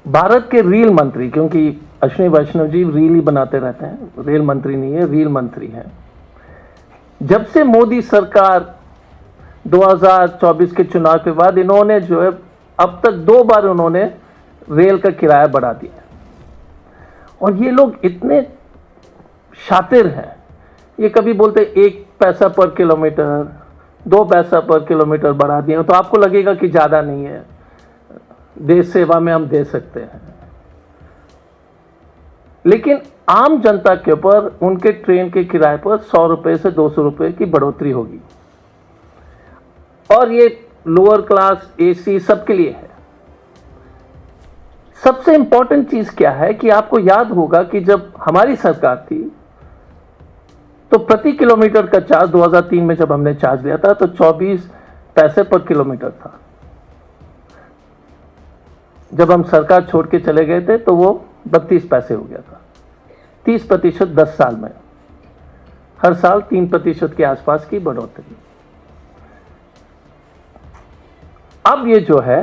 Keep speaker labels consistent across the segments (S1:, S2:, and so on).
S1: भारत के रेल मंत्री, क्योंकि अश्विनी वैष्णव जी रील ही बनाते रहते हैं, रेल मंत्री नहीं है, रेल मंत्री हैं। जब से मोदी सरकार 2024 के चुनाव के बाद इन्होंने जो है अब तक 2 बार उन्होंने रेल का किराया बढ़ा दिया। और ये लोग इतने शातिर हैं, ये कभी बोलते 1 पैसा पर किलोमीटर, 2 पैसा पर किलोमीटर बढ़ा दिए, तो आपको लगेगा कि ज़्यादा नहीं है, देश सेवा में हम दे सकते हैं। लेकिन आम जनता के ऊपर उनके ट्रेन के किराए पर 100 रुपये से 200 रुपये की बढ़ोतरी होगी। और ये लोअर क्लास, एसी सबके लिए है। सबसे इंपॉर्टेंट चीज क्या है कि आपको याद होगा कि जब हमारी सरकार थी तो प्रति किलोमीटर का चार्ज 2003 में जब हमने चार्ज लिया था तो 24 पैसे पर किलोमीटर था। जब हम सरकार छोड़ के चले गए थे तो वो 32 पैसे हो गया था। 30% 10 साल में, हर साल 3% के आसपास की बढ़ोतरी। अब ये जो है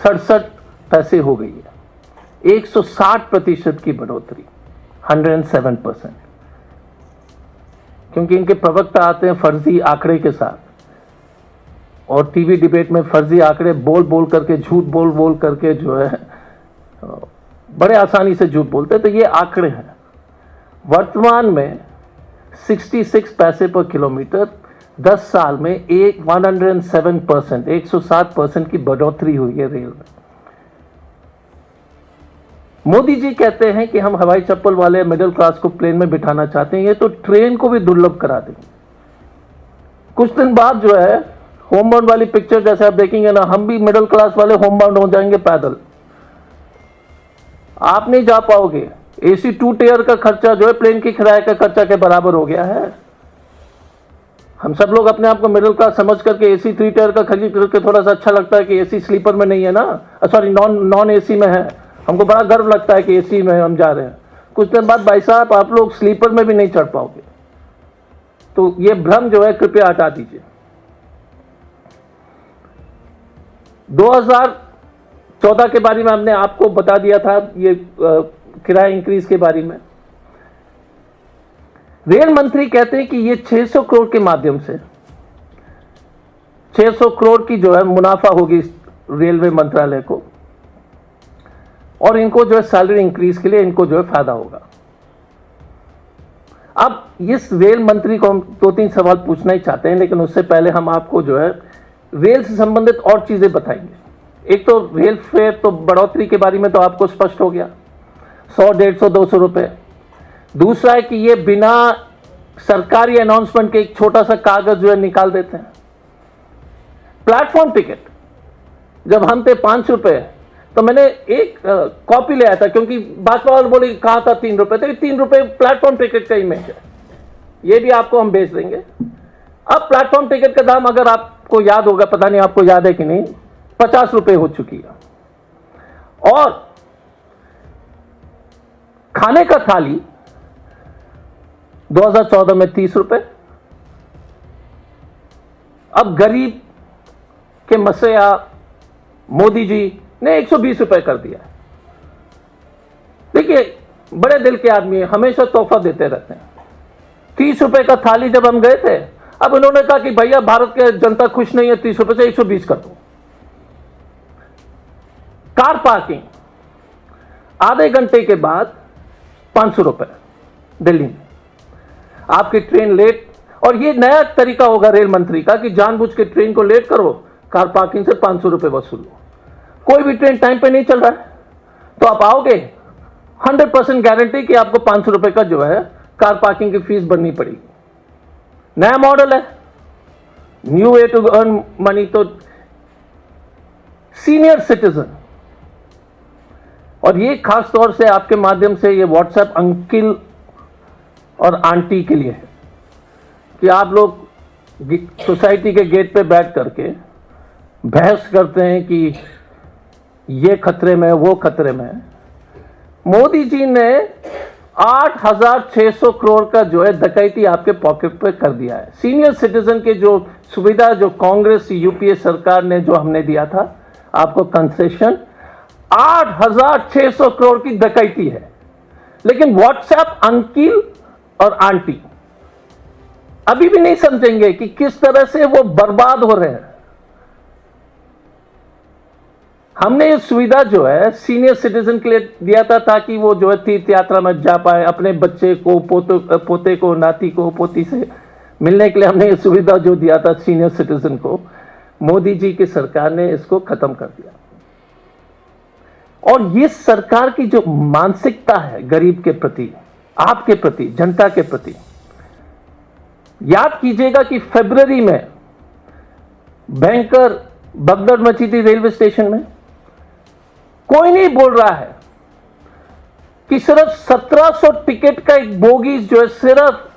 S1: 67 पैसे हो गई है, 160% की बढ़ोतरी, 107%। क्योंकि इनके प्रवक्ता आते हैं फर्जी आंकड़े के साथ और टीवी डिबेट में फर्जी आंकड़े बोल बोल करके, झूठ बोल बोल करके जो है बड़े आसानी से झूठ बोलते हैं। तो ये आंकड़े हैं। वर्तमान में 66 पैसे पर किलोमीटर 10 साल में 107%, 107% की बढ़ोतरी हुई है रेल में। मोदी जी कहते हैं कि हम हवाई चप्पल वाले मिडिल क्लास को प्लेन में बिठाना चाहते हैं, ये तो ट्रेन को भी दुर्लभ करा देंगे। कुछ दिन बाद जो है होमबाउंड वाली पिक्चर जैसे आप देखेंगे ना, हम भी मिडिल क्लास वाले होमबाउंड हो जाएंगे पैदल। आप नहीं जा पाओगे। एसी 2 टियर का खर्चा जो है प्लेन की किराए का खर्चा के बराबर हो गया है। हम सब लोग अपने आप को मिडिल क्लास समझ करके एसी 3 टियर का खरीद करके थोड़ा सा अच्छा लगता है कि एसी स्लीपर में नहीं है ना, सॉरी नॉन एसी में है। हमको बड़ा गर्व लगता है कि एसी में हम जा रहे हैं। कुछ दिन बाद भाई साहब आप लोग स्लीपर में भी नहीं चढ़ पाओगे। तो ये भ्रम जो है कृपया हटा दीजिए। 2014 के बारे में हमने आपको बता दिया था, ये किराया इंक्रीज के बारे में। रेल मंत्री कहते हैं कि ये 600 करोड़ के माध्यम से 600 करोड़ की जो है मुनाफा होगी रेलवे मंत्रालय को, और इनको जो है सैलरी इंक्रीज के लिए इनको जो है फायदा होगा। अब इस रेल मंत्री को हम 2-3 सवाल पूछना ही चाहते हैं, लेकिन उससे पहले हम आपको जो है रेल से संबंधित और चीजें बताएंगे। एक तो रेल फेयर तो बढ़ोतरी के बारे में तो आपको स्पष्ट हो गया, 100, 150, 200 रुपए। दूसरा है कि ये बिना सरकारी अनाउंसमेंट के एक छोटा सा कागज जो है निकाल देते हैं। प्लेटफॉर्म टिकट जब हम थे 5 रुपए, तो मैंने एक कॉपी ले आया था, क्योंकि भाजपा वाले बोले कहा था 3 रुपए, तो 3 रुपए प्लेटफॉर्म टिकट का इमेज है। ये भी आपको हम भेज देंगे। अब प्लेटफॉर्म टिकट का दाम अगर आपको याद होगा, पता नहीं आपको याद है कि नहीं, 50 रुपए हो चुकी है। और खाने का थाली 2014 में 30 रुपए, अब गरीब के मसया मोदी जी ने 120 रुपए कर दिया। देखिए बड़े दिल के आदमी है, हमेशा तोहफा देते रहते हैं। 30 रुपए का थाली जब हम गए थे, अब उन्होंने कहा कि भैया भारत के जनता खुश नहीं है, 30 रुपए से 120 कर दो। कार पार्किंग आधे घंटे के बाद 500 रुपए दिल्ली में। आपकी ट्रेन लेट, और ये नया तरीका होगा रेल मंत्री का कि जानबूझ के ट्रेन को लेट करो, कार पार्किंग से 500 रुपए वसूल लो। कोई भी ट्रेन टाइम पे नहीं चल रहा है तो आप आओगे, 100% गारंटी कि आपको 500 रुपए का जो है कार पार्किंग की फीस भरनी पड़ेगी। नया मॉडल है, new way to earn money. तो सीनियर सिटीजन, और ये खास तौर से आपके माध्यम से ये व्हाट्सएप अंकल और आंटी के लिए है कि आप लोग सोसाइटी के गेट पे बैठ करके बहस करते हैं कि ये खतरे में, वो खतरे में। मोदी जी ने 8,600 करोड़ का जो है डकैती आपके पॉकेट पे कर दिया है। सीनियर सिटीजन के जो सुविधा जो कांग्रेस यूपीए सरकार ने जो हमने दिया था आपको कंसेशन, 8,600 करोड़ की डकैती है। लेकिन व्हाट्सएप अंकिल और आंटी अभी भी नहीं समझेंगे कि किस तरह से वो बर्बाद हो रहे हैं। हमने ये सुविधा जो है सीनियर सिटीजन के लिए दिया था ताकि वो जो है तीर्थ यात्रा में जा पाए, अपने बच्चे को, पोते को, नाती को, पोती से मिलने के लिए हमने ये सुविधा जो दिया था सीनियर सिटीजन को, मोदी जी की सरकार ने इसको खत्म कर दिया। और ये सरकार की जो मानसिकता है गरीब के प्रति, आपके प्रति, जनता के प्रति, याद कीजिएगा कि फरवरी में भयंकर भगदड़ मची थी रेलवे स्टेशन में। कोई नहीं बोल रहा है कि सिर्फ 1700 टिकट का एक बोगी जो है, सिर्फ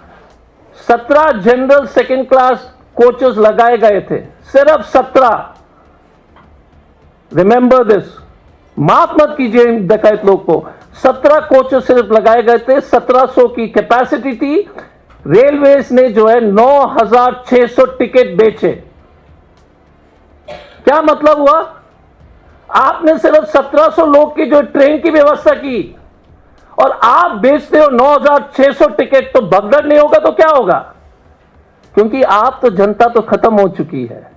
S1: 17 जनरल सेकंड क्लास कोचेस लगाए गए थे, सिर्फ 17। रिमेंबर दिस, माफ मत कीजिए इन डकैत लोग को। 17 कोचेस सिर्फ लगाए गए थे, 1700 की कैपेसिटी थी। रेलवेज ने जो है 9,600 टिकट बेचे। क्या मतलब हुआ? आपने सिर्फ 1700 लोग की जो ट्रेन की व्यवस्था की और आप बेचते हो 9,600 टिकट, तो भगदड़ नहीं होगा तो क्या होगा? क्योंकि आप तो, जनता तो खत्म हो चुकी है।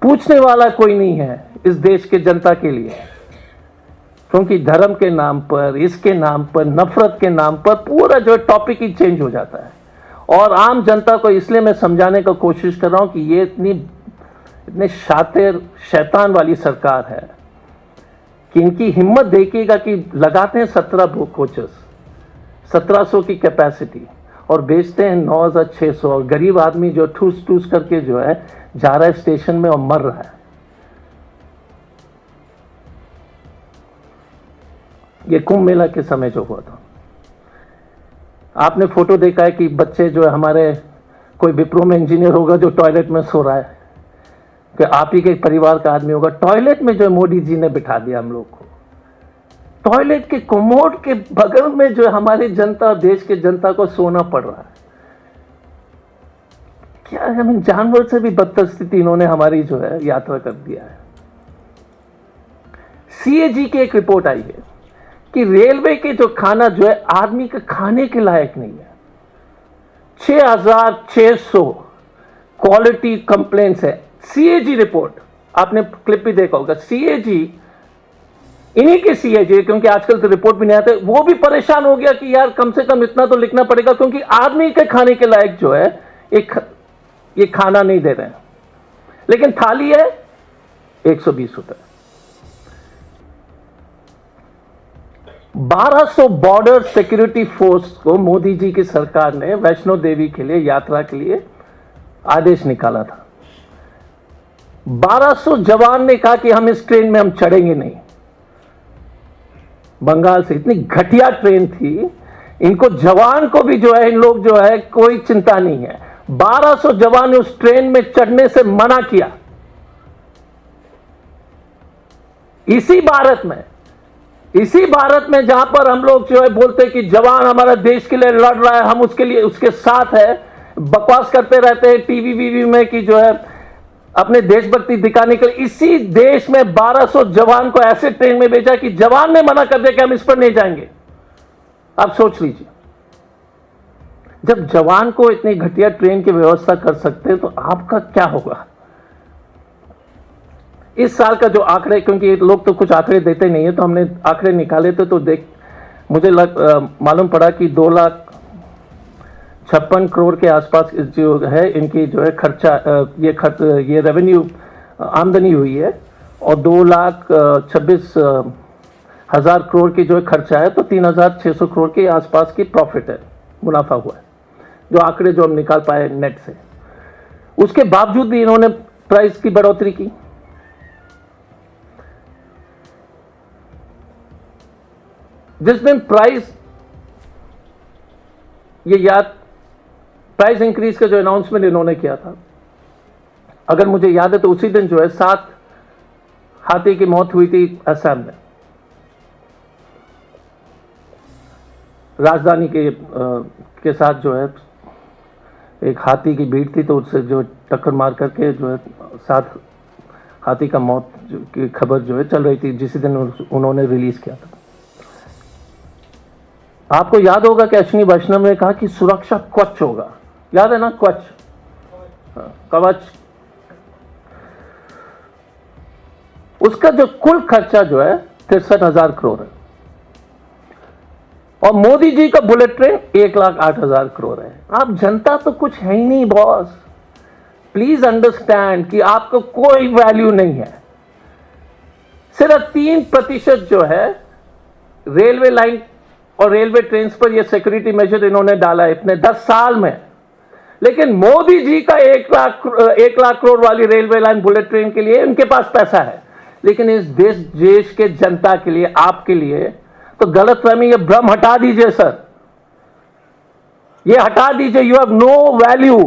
S1: पूछने वाला कोई नहीं है इस देश के जनता के लिए, क्योंकि धर्म के नाम पर, इसके नाम पर, नफरत के नाम पर पूरा जो टॉपिक ही चेंज हो जाता है। और आम जनता को इसलिए मैं समझाने का कोशिश कर रहा हूं कि ये इतने शातिर शैतान वाली सरकार है कि इनकी हिम्मत देखिएगा कि लगाते हैं 17 कोचेस, 1700 की कैपेसिटी और बेचते हैं 9,600। और गरीब आदमी जो ठूस ठूस करके जो है जा रहा है स्टेशन में और मर रहा है। ये कुंभ मेला के समय जो हुआ था, आपने फोटो देखा है कि बच्चे जो है हमारे, कोई विप्रो में इंजीनियर होगा जो टॉयलेट में सो रहा है, कि आप ही के परिवार का आदमी होगा, टॉयलेट में जो है मोदी जी ने बिठा दिया हम लोग को। टॉयलेट के कोमोड के बगल में जो है हमारी जनता, देश के जनता को सोना पड़ रहा है। क्या है, हम जानवर से भी बदतर स्थिति इन्होंने हमारी जो है यात्रा कर दिया है। सीएजी की एक रिपोर्ट आई है कि रेलवे के जो खाना जो है आदमी के खाने के लायक नहीं है। 6,600 क्वालिटी कंप्लेंट्स है। सीएजी रिपोर्ट, आपने क्लिप भी देखा होगा। सीएजी, इन्हीं के सीएजी, क्योंकि आजकल तो रिपोर्ट भी नहीं आते, वो भी परेशान हो गया कि यार कम से कम इतना तो लिखना पड़ेगा, क्योंकि आदमी के खाने के लायक जो है ये खाना नहीं दे रहे हैं। लेकिन थाली है 120 रुपए। 1200 बॉर्डर सिक्योरिटी फोर्स को मोदी जी की सरकार ने वैष्णो देवी के लिए, यात्रा के लिए आदेश निकाला था। 1200 जवान ने कहा कि हम इस ट्रेन में हम चढ़ेंगे नहीं। बंगाल से इतनी घटिया ट्रेन थी, इनको जवान को भी जो है, इन लोग जो है कोई चिंता नहीं है। 1200 जवान ने उस ट्रेन में चढ़ने से मना किया। इसी भारत में जहां पर हम लोग जो है बोलते हैं कि जवान हमारा देश के लिए लड़ रहा है, हम उसके लिए उसके साथ है, बकवास करते रहते हैं टीवी वीवी में कि जो है अपने देशभक्ति दिखाने के लिए, इसी देश में 1200 जवान को ऐसे ट्रेन में भेजा कि जवान ने मना कर दिया कि हम इस पर नहीं जाएंगे। आप सोच लीजिए, जब जवान को इतनी घटिया ट्रेन की व्यवस्था कर सकते हैं तो आपका क्या होगा? इस साल का जो आंकड़े, क्योंकि लोग तो कुछ आंकड़े देते नहीं है, तो हमने आंकड़े निकाले थे, तो मुझे मालूम पड़ा कि 2,56,000 करोड़ के आसपास जो है इनकी जो है खर्चा, ये रेवेन्यू आमदनी हुई है, और 2,26,000 करोड़ की जो है खर्चा है, तो 3,600 करोड़ के आसपास की प्रॉफिट है, मुनाफा हुआ है, जो आंकड़े जो हम निकाल पाए नेट से। उसके बावजूद भी इन्होंने प्राइस की बढ़ोतरी की। जिस दिन प्राइस इंक्रीज का जो अनाउंसमेंट इन्होंने किया था, अगर मुझे याद है तो उसी दिन जो है 7 हाथी की मौत हुई थी असम में। राजधानी के साथ जो है एक हाथी की भीड़ थी, तो उससे जो टक्कर मार करके जो है 7 हाथी का मौत की खबर जो है चल रही थी जिस दिन उन्होंने रिलीज किया था। आपको याद होगा कि अश्विनी वैष्णव ने कहा कि सुरक्षा कवच होगा, याद है ना, कवच, कवच। उसका जो कुल खर्चा जो है 63,000 करोड़ है और मोदी जी का बुलेट ट्रेन 1,08,000 करोड़ है। आप जनता तो कुछ है ही नहीं बॉस, प्लीज अंडरस्टैंड कि आपको कोई वैल्यू नहीं है। सिर्फ 3% जो है रेलवे लाइन और रेलवे ट्रेन पर ये सिक्योरिटी मेजर इन्होंने डाला है इतने 10 साल में, लेकिन मोदी जी का 1 लाख करोड़ वाली रेलवे लाइन बुलेट ट्रेन के लिए उनके पास पैसा है, लेकिन इस देश के जनता के लिए, आपके लिए तो गलतफहमी, ये भ्रम हटा दीजिए सर, ये हटा दीजिए। You have no value.